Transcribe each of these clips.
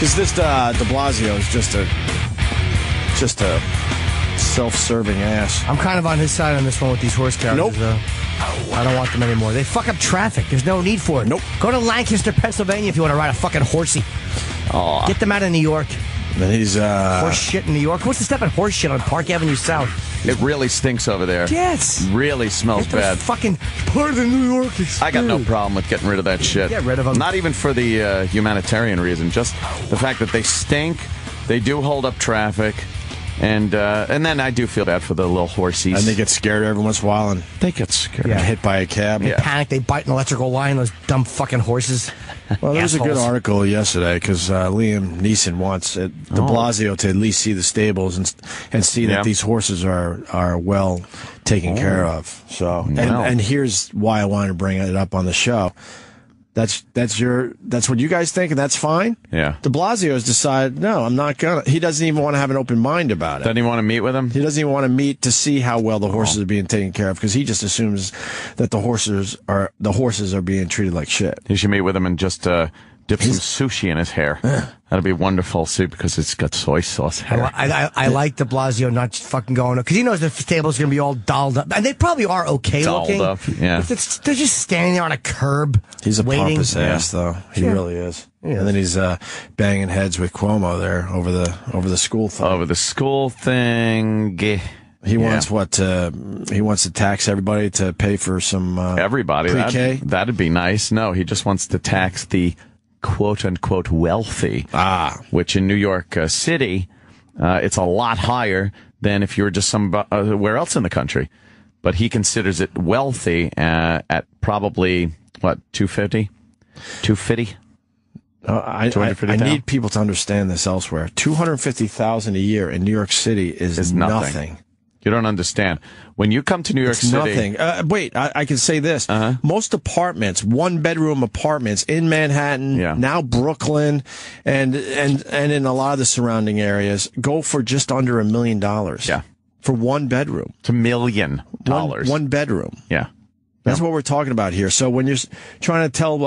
Because this de Blasio is just a self-serving ass. I'm kind of on his side on this one with these horse carriages, though. I don't want them anymore. They fuck up traffic. There's no need for it. Nope. Go to Lancaster, Pennsylvania if you want to ride a fucking horsey. Aw. Get them out of New York. And he's horse shit in New York. What's the step at horse shit on Park Avenue South? It really stinks over there. Yes. Really smells bad. Fucking part of New York. I got no problem with getting rid of that shit. Get rid of them. Not even for the humanitarian reason. Just the fact that they stink. They do hold up traffic. And then I do feel bad for the little horsies. And they get scared every once in a while. And they get scared. Get hit by a cab. They panic. They bite an electrical line. Those dumb fucking horses. Well, there was a good article yesterday because Liam Neeson wants de Blasio to at least see the stables and see that these horses are well taken care of. So, and here's why I wanted to bring it up on the show. That's what you guys think, and that's fine. Yeah. De Blasio has decided, no, I'm not gonna. He doesn't even want to have an open mind about it. Doesn't he want to meet with him? He doesn't even want to meet to see how well the horses are being taken care of because he just assumes that the horses are being treated like shit. He should meet with him and just dip some sushi in his hair. That'd be wonderful, too, because it's got soy sauce hair. I like de Blasio not just fucking going because he knows the stable's going to be all dolled up. And they probably are okay looking. Dolled up, yeah. They're just standing there on a curb. He's a waiting. pompous ass, though. He really is. Yeah. And then he's banging heads with Cuomo there over the school thing. Over the school thing. He wants he wants to tax everybody to pay for some everybody pre-K. That'd be nice. No, he just wants to tax the quote-unquote wealthy, which in New York City, it's a lot higher than if you were just somewhere else in the country. But he considers it wealthy at probably, what, 250? 250? I need people to understand this elsewhere. $250,000 a year in New York City is nothing. You don't understand. When you come to New York City... nothing. Wait, I can say this. Most apartments, one-bedroom apartments in Manhattan, now Brooklyn, and in a lot of the surrounding areas, go for just under $1 million. Yeah. For one bedroom. It's $1 million. One bedroom. Yeah. That's what we're talking about here. So when you're trying to tell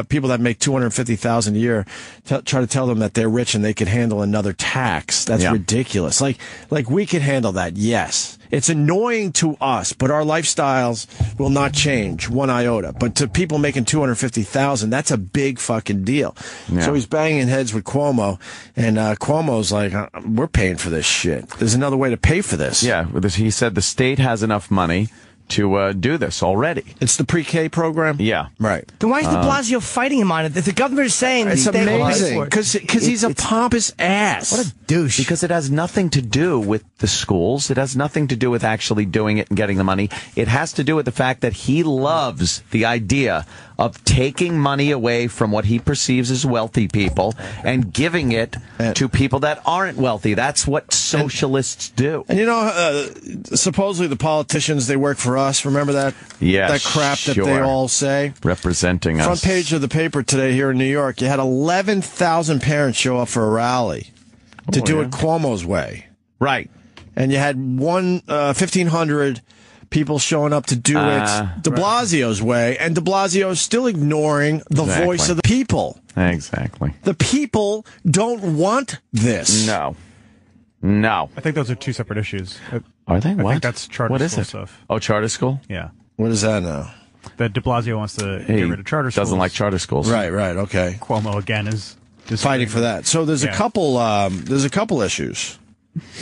people that make $250,000 a year, try to tell them that they're rich and they can handle another tax, that's ridiculous. Like we can handle that, yes. It's annoying to us, but our lifestyles will not change one iota. But to people making $250,000, that's a big fucking deal. Yeah. So he's banging heads with Cuomo, and Cuomo's like, we're paying for this shit. There's another way to pay for this. Yeah, he said the state has enough money to do this already. It's the pre-K program? Yeah. Right. Then why is de Blasio fighting him on it? If the government is saying it's amazing, because he's a pompous ass. What a douche. Because it has nothing to do with the schools. It has nothing to do with actually doing it and getting the money. It has to do with the fact that he loves the idea of taking money away from what he perceives as wealthy people and giving it to people that aren't wealthy. That's what socialists do. And you know, supposedly the politicians, they work for us. Remember that? Yeah, that crap that they all say? Representing us. Front page of the paper today here in New York, you had 11,000 parents show up for a rally to do it Cuomo's way. Right. And you had 1,500 people showing up to do it de Blasio's way, and de Blasio is still ignoring the voice of the people. Exactly. The people don't want this. No. I think those are two separate issues. Are they? I think that's charter school stuff. Oh, charter school? Yeah. What is that now? That de Blasio wants to get rid of charter schools. Doesn't like charter schools. Right, okay. Cuomo, again, is fighting for that. So there's a couple issues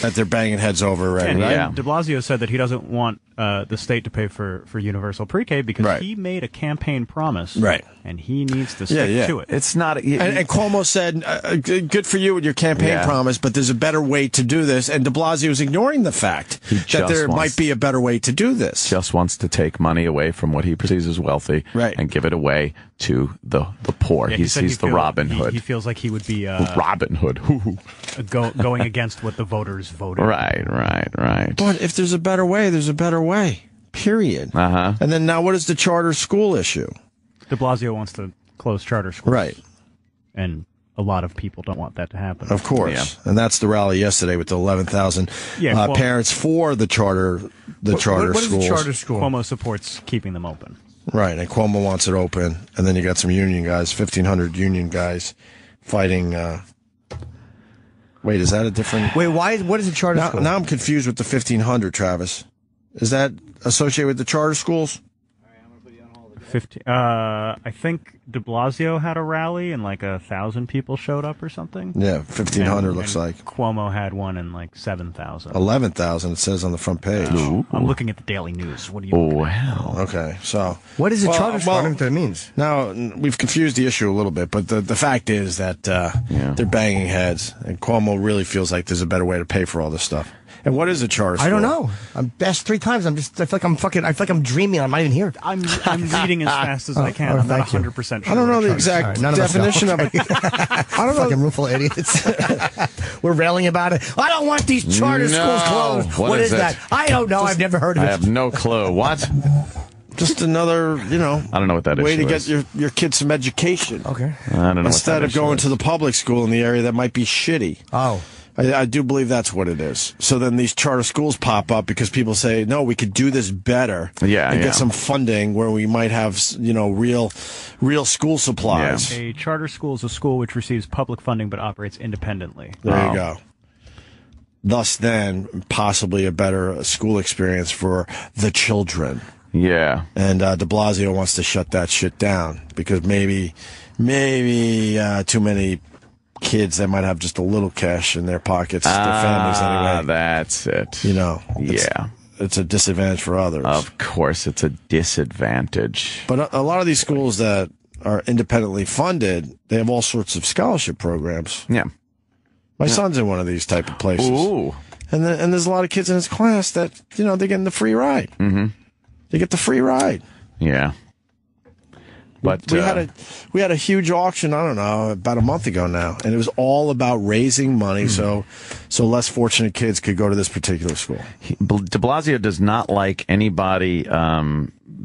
that they're banging heads over right? Yeah. De Blasio said that he doesn't want the state to pay for universal pre-K because he made a campaign promise, and he needs to stick to it. It's not. And Cuomo said, "Good for you with your campaign promise, but there's a better way to do this." And de Blasio is ignoring the fact that there might be a better way to do this. Just wants to take money away from what he perceives as wealthy, and give it away to the poor. Yeah, he's the Robin Hood. He feels like he would be Robin Hood, going against what the voters voted. Right. But if there's a better way, there's a better way. Period. And then now, what is the charter school issue? De Blasio wants to close charter schools. Right. And a lot of people don't want that to happen. Of course. Yeah. And that's the rally yesterday with the 11,000 parents for the charter schools. What is the charter school? Cuomo supports keeping them open. Right, and Cuomo wants it open. And then you got some union guys, 1,500 union guys fighting. Wait, is that a different? Wait, what is a charter school? Now I'm confused with the 1500, Travis. Is that associated with the charter schools? 15. I think De Blasio had a rally and like 1,000 people showed up or something. Yeah, 1,500 looks like. Cuomo had one and like 7,000. 11,000. It says on the front page. I'm looking at the Daily News. What do you? Oh wow. Okay, so what is a charter school? I don't know what that means. Now we've confused the issue a little bit, but the fact is that they're banging heads, and Cuomo really feels like there's a better way to pay for all this stuff. And what is a charter school? I don't know. I'm asked 3 times. I feel like I'm dreaming. I'm not even here. I'm reading as fast as I can. I'm not 100% sure. I don't know the exact definition of it. I don't know. Fucking room full of idiots. We're railing about it. I don't want these charter schools closed. What is that? I don't know. I've never heard of it. I have no clue. What? Just another, I don't know what that is. Way to get your kids some education. Okay. I don't know. Instead of going to the public school in the area that might be shitty. Oh. I do believe that's what it is. So then these charter schools pop up because people say, no, we could do this better. And get some funding where we might have, real school supplies. Yeah. A charter school is a school which receives public funding but operates independently. There you go. Thus then, possibly a better school experience for the children. Yeah. And de Blasio wants to shut that shit down because maybe too many kids that might have just a little cash in their pockets, their families anyway. That's it. It's a disadvantage for others. Of course, it's a disadvantage. But a lot of these schools that are independently funded, they have all sorts of scholarship programs. Yeah. My son's in one of these type of places. Ooh. And there's a lot of kids in his class that, they're getting the free ride. Mm-hmm. They get the free ride. Yeah. But we had a huge auction, I don't know, about a month ago now, and it was all about raising money so less fortunate kids could go to this particular school. De Blasio does not like anybody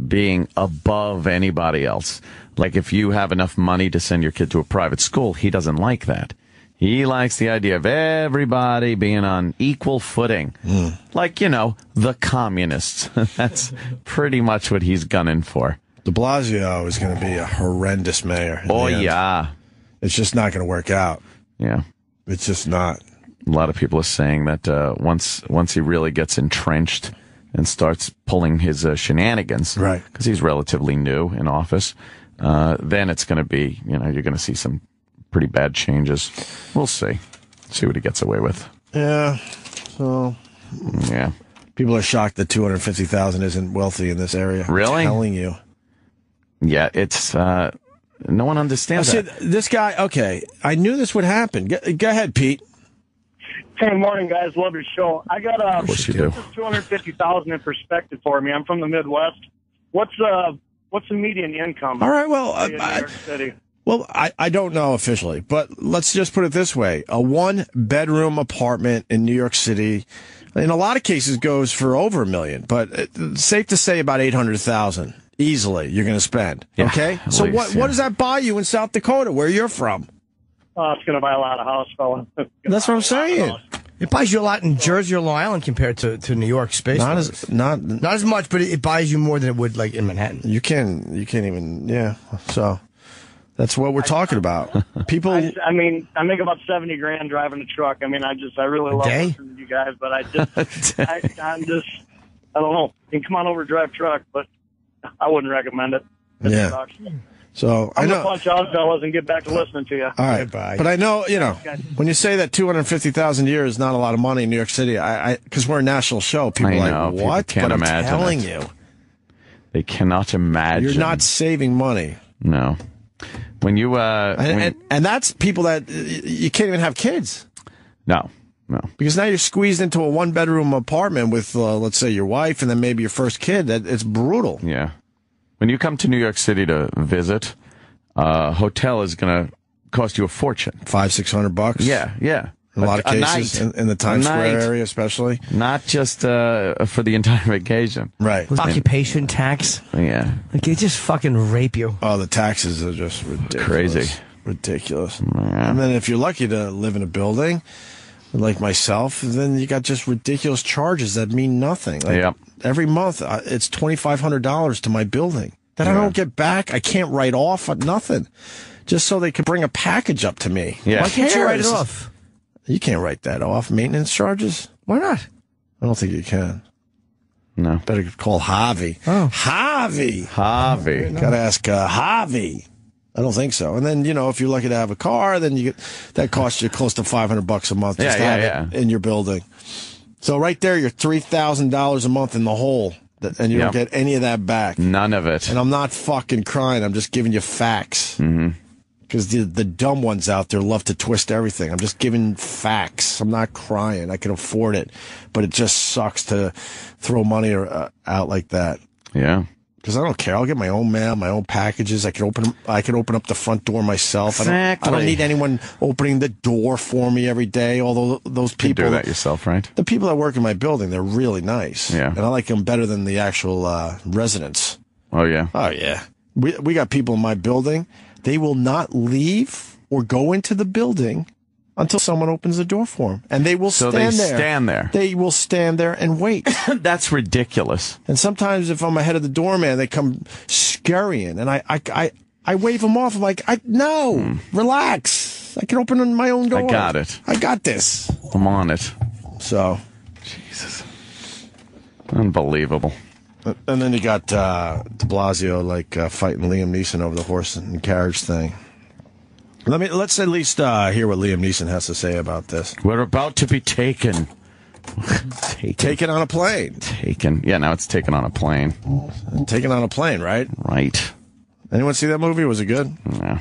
being above anybody else. Like if you have enough money to send your kid to a private school, he doesn't like that. He likes the idea of everybody being on equal footing. Like, the communists. That's pretty much what he's gunning for. De Blasio is going to be a horrendous mayor. Oh, yeah. It's just not going to work out. Yeah. It's just not. A lot of people are saying that once he really gets entrenched and starts pulling his shenanigans, right? Because he's relatively new in office, then it's going to be, you're going to see some pretty bad changes. We'll see. See what he gets away with. Yeah. So. Yeah. People are shocked that 250,000 isn't wealthy in this area. Really? I'm telling you. Yeah, it's no one understands that. See, this guy, okay, I knew this would happen. Go ahead, Pete. Hey, morning, guys. Love your show. I got of course you do. 250,000 in perspective for me. I'm from the Midwest. What's the median income? All right, well, in New York City? Well, I don't know officially, but let's just put it this way. A 1-bedroom apartment in New York City, in a lot of cases, goes for over $1 million, but it's safe to say about 800,000 easily you're going to spend. Yeah, okay? So what does that buy you in South Dakota, where you're from? It's going to buy a lot of house, fella. That's what I'm saying. It buys you a lot in Jersey or Long Island compared to New York space. Not as much, but it buys you more than it would like in Manhattan. You can't even So that's what we're talking about. People. I make about $70,000 driving a truck. I really love listening to you guys, but I'm just, I don't know. You can come on over and drive truck, but I wouldn't recommend it. Yeah. Sucks. So I'm I know. Gonna punch out, fellas, and get back to listening to you. All right, bye. But I know, when you say that 250,000 a year is not a lot of money in New York City, because we're a national show, people are like, what? Can't but imagine I'm telling you, they cannot imagine. You're not saving money. No. When you and that's people that you can't even have kids. No. Because now you're squeezed into a 1-bedroom apartment with, let's say, your wife and then maybe your first kid. It's brutal. Yeah. When you come to New York City to visit, a hotel is going to cost you a fortune. $500-600. Yeah. In a lot of cases, in the Times Square area, especially. Not just for the entire vacation. Right. With occupation tax. Yeah. Like, they just fucking rape you. Oh, the taxes are just ridiculous. Crazy. Ridiculous. Yeah. And then if you're lucky to live in a building, like myself, then you got just ridiculous charges that mean nothing. Like every month, it's $2,500 to my building that I don't get back. I can't write off nothing. just so they could bring a package up to me. Yeah. Why can't you write it off? You can't write that off. Maintenance charges? Why not? I don't think you can. No. Better call Javi. Oh. Javi. Gotta ask Javi. I don't think so. And then, if you're lucky to have a car, then that costs you close to $500 a month just to have it in your building. So right there, you're $3,000 a month in the hole, and you don't get any of that back. None of it. And I'm not fucking crying. I'm just giving you facts. Because the dumb ones out there love to twist everything. I'm just giving facts. I'm not crying. I can afford it. But it just sucks to throw money out like that. Yeah. Because I don't care. I'll get my own mail, my own packages. I can open up the front door myself. Exactly. I don't need anyone opening the door for me every day. Although those people You do that yourself, right? The people that work in my building, they're really nice. Yeah. And I like them better than the actual residents. Oh yeah. Oh yeah. We got people in my building. They will not leave or go into the building until someone opens the door for them. And they will stand there. So they stand there. They will stand there and wait. That's ridiculous. And sometimes if I'm ahead of the doorman, they come scurrying. And I wave them off. I'm like, no, relax. I can open my own door. I got it. I got this. I'm on it. So. Jesus. Unbelievable. And then you got de Blasio fighting Liam Neeson over the horse and carriage thing. Let's at least hear what Liam Neeson has to say about this. We're about to be taken. Taken on a plane. Taken. Yeah, now it's taken on a plane. Taken on a plane, right? Right. Anyone see that movie? Was it good? Yeah.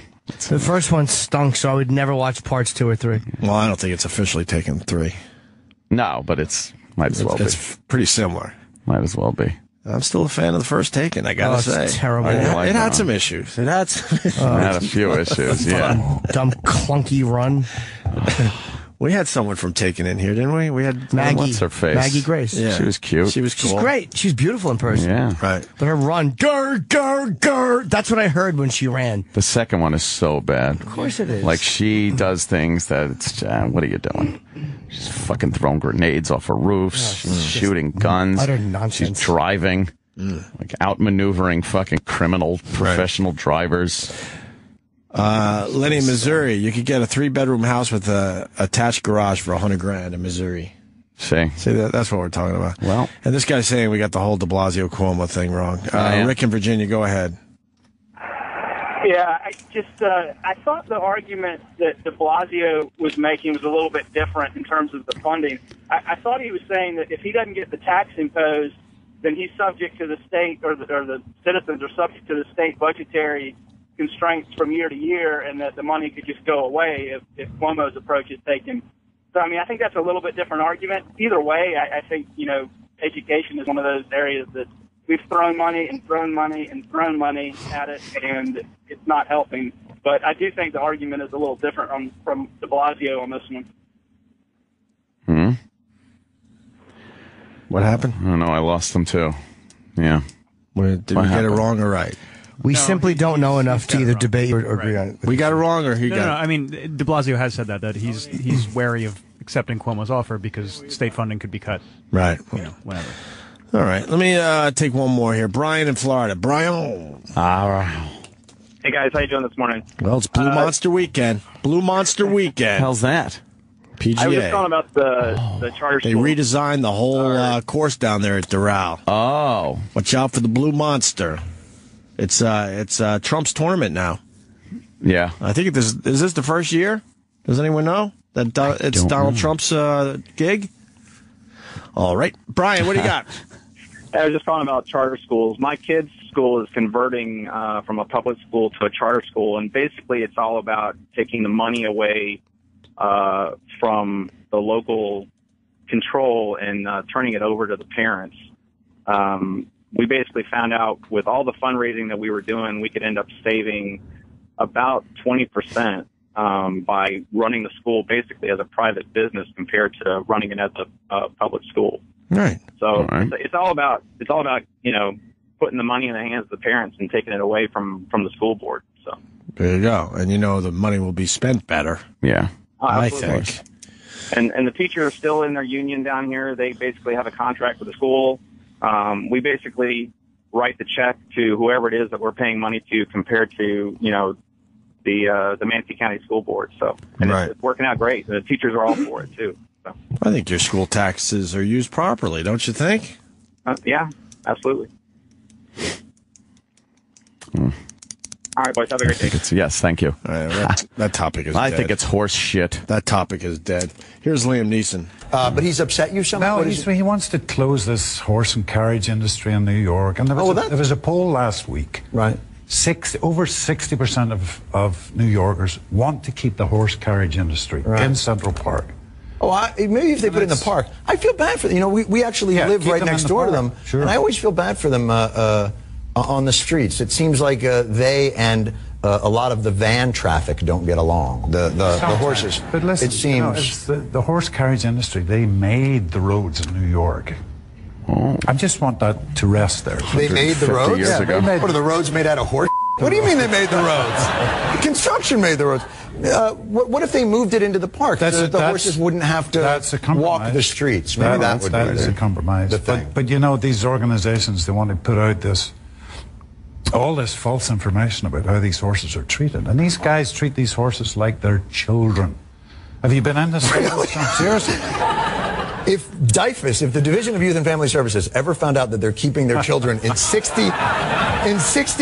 The first one stunk, so I would never watch parts 2 or 3. Well, I don't think it's officially Taken 3. No, but might as well be. It's pretty similar. Might as well be. I'm still a fan of the first Taken, I gotta say. It's terrible. It had some issues. It had a few issues, yeah. Dumb, clunky run. We had someone from Taken in here, didn't we? We had Maggie. What's her face? Maggie Grace. Yeah. She was cute. She was cool. She's great. She's beautiful in person. Yeah. Right. But her run, grr, grr, grr. That's what I heard when she ran. The second one is so bad. Of course it is. Like, she does things that it's, what are you doing? She's fucking throwing grenades off of roofs. She's shooting guns. Utter nonsense. She's driving. Like, outmaneuvering fucking criminal professional drivers. Lenny, Missouri, you could get a 3-bedroom house with a attached garage for $100,000 in Missouri. See, that's what we're talking about. Well, and this guy's saying we got the whole de Blasio Cuomo thing wrong. Rick in Virginia, go ahead. Yeah, I thought the argument that de Blasio was making was a little bit different in terms of the funding. I thought he was saying that if he doesn't get the tax imposed, then he's subject to the state, or the citizens are subject to the state budgetary constraints from year to year, and that the money could just go away if Cuomo's approach is taken. So, I mean, I think that's a little bit different argument. Either way, I think, education is one of those areas that we've thrown money and thrown money and thrown money at it, and it's not helping. But I do think the argument is a little different from de Blasio on this one. What happened? I don't know. I lost them too. Yeah. Did we get it wrong or right? We simply don't know enough to either debate or agree on it. We got it wrong, or he got it? No. I mean, de Blasio has said that he's wary of accepting Cuomo's offer because state funding could be cut. Right. Whenever. All right. Let me take one more here. Brian in Florida. Brian. All right. Hey, guys. How you doing this morning? Well, it's Blue Monster Weekend. Blue Monster Weekend. How's that? PGA. I was just calling about the charter They school. redesigned the whole course down there at Doral. Oh. Watch out for the Blue Monster. It's Trump's tournament now. Yeah. I think is this the first year? Does anyone know that it's Donald Trump's gig? All right. Brian, what do you got? I was just calling about charter schools. My kid's school is converting from a public school to a charter school, and basically it's all about taking the money away from the local control and turning it over to the parents. We basically found out with all the fundraising that we were doing, we could end up saving about 20% by running the school basically as a private business compared to running it as a public school. Right. So it's all about putting the money in the hands of the parents and taking it away from the school board. So there you go, and the money will be spent better. Yeah. I think. And the teachers are still in their union down here. They basically have a contract with the school. We basically write the check to whoever it is that we're paying money to compared to, the Manatee County School Board. So, and it's working out great. The teachers are all for it too. So. I think your school taxes are used properly, don't you think? Yeah, absolutely. All right, boys, have a great day. Yes, thank you. That topic is dead. I think it's horse shit. That topic is dead. Here's Liam Neeson. But he's upset you somehow? No, he wants to close this horse and carriage industry in New York. And there was a poll last week. Right. Over 60% of New Yorkers want to keep the horse carriage industry in Central Park. Maybe if they put it in the park. I feel bad for them. We actually live right next door to them. Sure. And I always feel bad for them on the streets. It seems like they and a lot of the van traffic don't get along. The horses. But listen, it seems the horse carriage industry, they made the roads in New York. I just want that to rest there. They made the roads? Years ago. What are the roads made out of horse? What do you mean they made the roads? Construction made the roads. What if they moved it into the park? The horses wouldn't have to walk the streets. Maybe that would be a compromise. But you know, these organizations, they want to put out all this false information about how these horses are treated. And these guys treat these horses like they're children. Have you been in this? Seriously. If DYFS, if the Division of Youth and Family Services ever found out that they're keeping their children in 60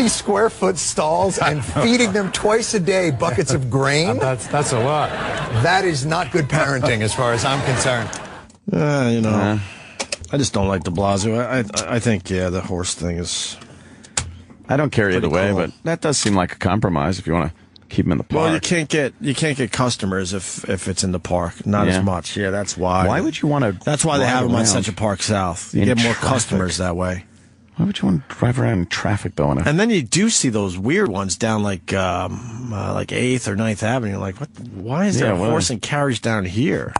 square foot stalls and feeding them twice a day buckets of grain, that's a lot. That is not good parenting as far as I'm concerned. I just don't like de Blasio. I think the horse thing is. I don't care either way, but that does seem like a compromise if you want to keep them in the park. Well, you can't get customers if it's in the park. Not as much. Yeah, that's why. Why would you want to? That's why they have them on Central Park South. You get more customers that way. Why would you want to drive around in traffic though? And then you do see those weird ones down like 8th or 9th Avenue. Like, what? Why is there a horse and carriage down here?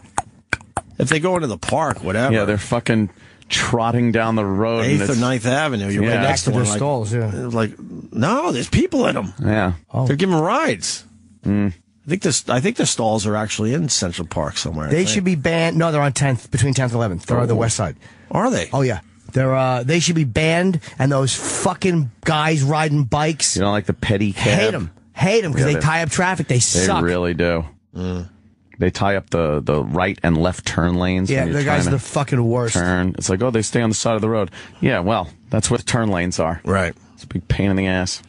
If they go into the park, whatever. Yeah, they're fucking trotting down the road. 8th or 9th Avenue. You're right next to their stalls. Like, no, there's people in them. Yeah, they're giving rides. I think the stalls are actually in Central Park somewhere. They should be banned. No, they're on 10th, between 10th and 11th. They're on the west side. Are they? Oh yeah. They should be banned. And those fucking guys riding bikes. You don't like the petty cab? Hate them because they tie up traffic. They suck. They really do. They tie up the right and left turn lanes. Yeah, the guys are the fucking worst. It's like, they stay on the side of the road. Yeah, well, that's where the turn lanes are. Right. It's a big pain in the ass.